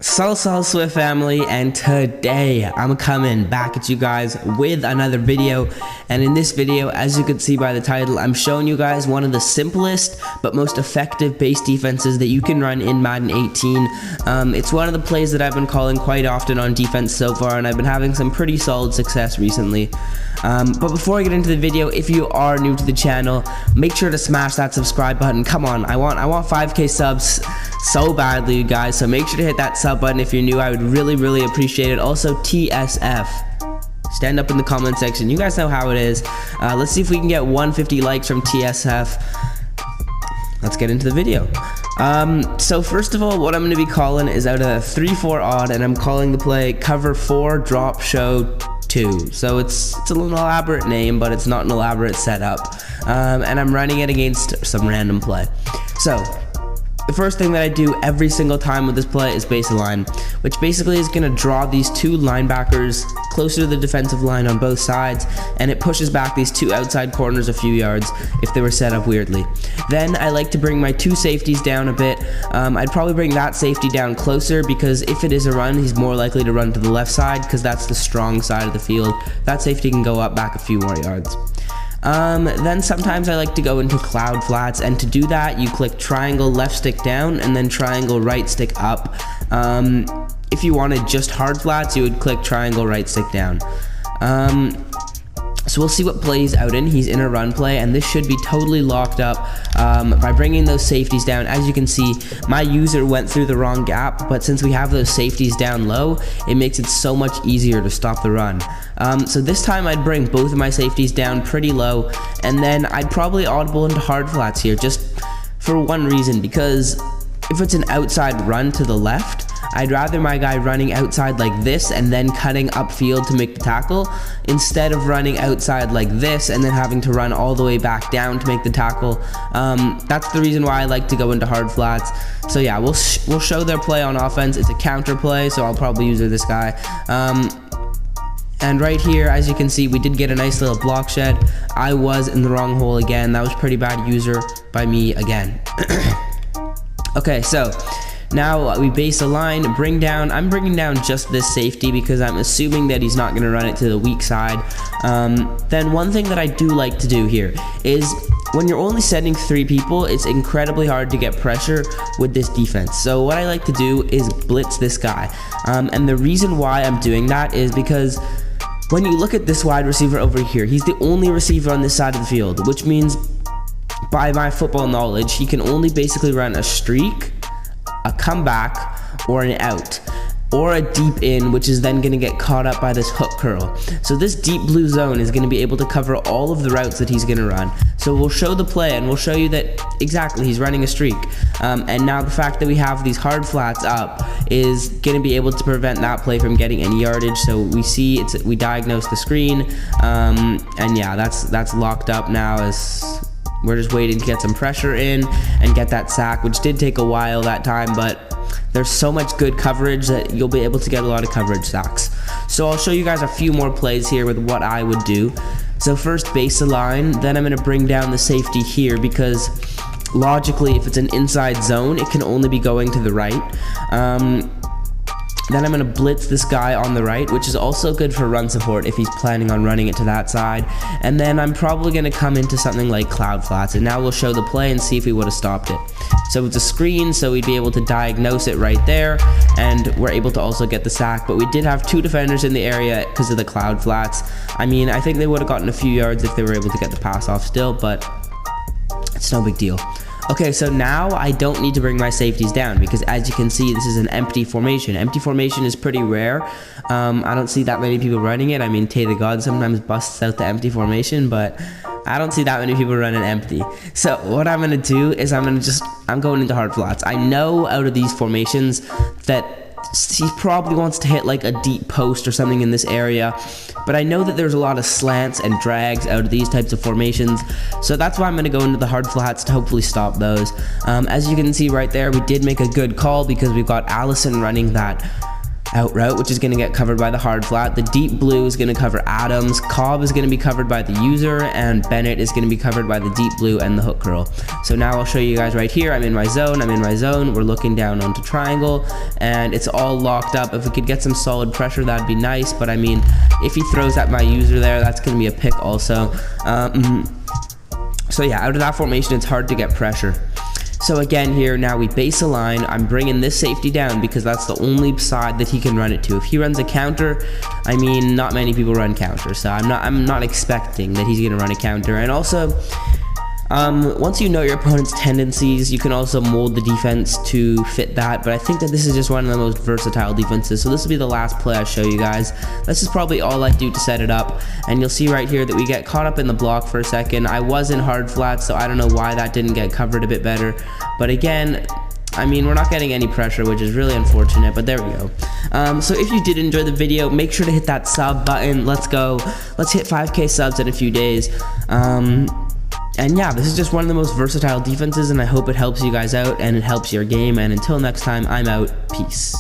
So Swift family, and today I'm coming back at you guys with another video. And in this video, as you can see by the title, I'm showing you guys one of the simplest but most effective base defenses that you can run in Madden 18. It's one of the plays that I've been calling quite often on defense so far, and I've been having some pretty solid success recently. But before I get into the video, if you are new to the channel, make sure to smash that subscribe button. Come on, I want 5k subs so badly, you guys, so make sure to hit that sub button if you're new. I would really appreciate it. Also, TSF, stand up in the comment section. You guys know how it is. Let's see if we can get 150 likes from TSF. Let's get into the video. So first of all, what I'm going to be calling is out of 3-4 odd, and I'm calling the play cover 4 drop show 2. So it's a little elaborate name, but it's not an elaborate setup. And I'm running it against some random play. So the first thing that I do every single time with this play is base align, which basically is going to draw these two linebackers closer to the defensive line on both sides, and it pushes back these two outside corners a few yards if they were set up weirdly. Then I like to bring my two safeties down a bit. I'd probably bring that safety down closer, because if it is a run, he's more likely to run to the left side, because that's the strong side of the field. That safety can go up back a few more yards. Then sometimes I like to go into cloud flats, and to do that you click triangle left stick down and then triangle right stick up. If you wanted just hard flats, you would click triangle right stick down. So we'll see what play he's out in. He's in a run play, and this should be totally locked up by bringing those safeties down. As you can see, my user went through the wrong gap, but since we have those safeties down low, it makes it so much easier to stop the run. So this time I'd bring both of my safeties down pretty low, and then I'd probably audible into hard flats here, just for one reason, because if it's an outside run to the left, I'd rather my guy running outside like this and then cutting upfield to make the tackle, instead of running outside like this and then having to run all the way back down to make the tackle. That's the reason why I like to go into hard flats. So yeah, we'll show their play on offense. It's a counter play, so I'll probably use this guy. And right here, as you can see, we did get a nice little block shed. I was in the wrong hole again. That was pretty bad user by me again. Okay, so now we base a line, I'm bringing down just this safety because I'm assuming that he's not going to run it to the weak side. Then one thing that I do like to do here is, when you're only sending 3 people, it's incredibly hard to get pressure with this defense. So what I like to do is blitz this guy. And the reason why I'm doing that is because when you look at this wide receiver over here, he's the only receiver on this side of the field, which means by my football knowledge, he can only basically run a streak, a comeback, or an out, or a deep in, which is then going to get caught up by this hook curl. So this deep blue zone is going to be able to cover all of the routes that he's going to run. So we'll show the play, and we'll show you that exactly he's running a streak. And now the fact that we have these hard flats up is going to be able to prevent that play from getting any yardage. So we see we diagnose the screen, and yeah, that's locked up now, as we're just waiting to get some pressure in and get that sack, which did take a while that time, but there's so much good coverage that you'll be able to get a lot of coverage sacks. So I'll show you guys a few more plays here with what I would do. So first, base align, then I'm going to bring down the safety here, because logically, if it's an inside zone, it can only be going to the right. Then I'm going to blitz this guy on the right, which is also good for run support if he's planning on running it to that side. And then I'm probably going to come into something like cloud flats, and now we'll show the play and see if we would have stopped it. So it's a screen, so we'd be able to diagnose it right there, and we're able to also get the sack. But we did have 2 defenders in the area because of the cloud flats. I mean, I think they would have gotten a few yards if they were able to get the pass off still, but it's no big deal. Okay, so now I don't need to bring my safeties down, because as you can see, this is an empty formation. Empty formation is pretty rare. I don't see that many people running it. I mean, Tay the God sometimes busts out the empty formation, but I don't see that many people running empty. So what I'm going to do is I'm going into hard flats. I know out of these formations that he probably wants to hit like a deep post or something in this area, but I know that there's a lot of slants and drags out of these types of formations, so that's why I'm going to go into the hard flats to hopefully stop those. As you can see right there, we did make a good call, because we've got Allison running that out route, which is going to get covered by the hard flat. The deep blue is going to cover Adams. Cobb is going to be covered by the user, and Bennett is going to be covered by the deep blue and the hook curl. So now I'll show you guys right here. I'm in my zone. We're looking down onto triangle, and it's all locked up. If we could get some solid pressure, that'd be nice. But I mean, if he throws at my user there, that's going to be a pick also. So yeah, out of that formation, it's hard to get pressure. So again here, now we base a line. I'm bringing this safety down because that's the only side that he can run it to. If he runs a counter, I mean, not many people run counter, so I'm not expecting that he's gonna run a counter. And also, once you know your opponent's tendencies, you can also mold the defense to fit that. But I think that this is just one of the most versatile defenses. So this will be the last play I show you guys. This is probably all I do to set it up. And you'll see right here that we get caught up in the block for a second. I was in hard flat, so I don't know why that didn't get covered a bit better. But again, I mean, we're not getting any pressure, which is really unfortunate, but there we go. So if you did enjoy the video, make sure to hit that sub button. Let's go. Let's hit 5K subs in a few days. And yeah, this is just one of the most versatile defenses, and I hope it helps you guys out and it helps your game. And until next time, I'm out. Peace.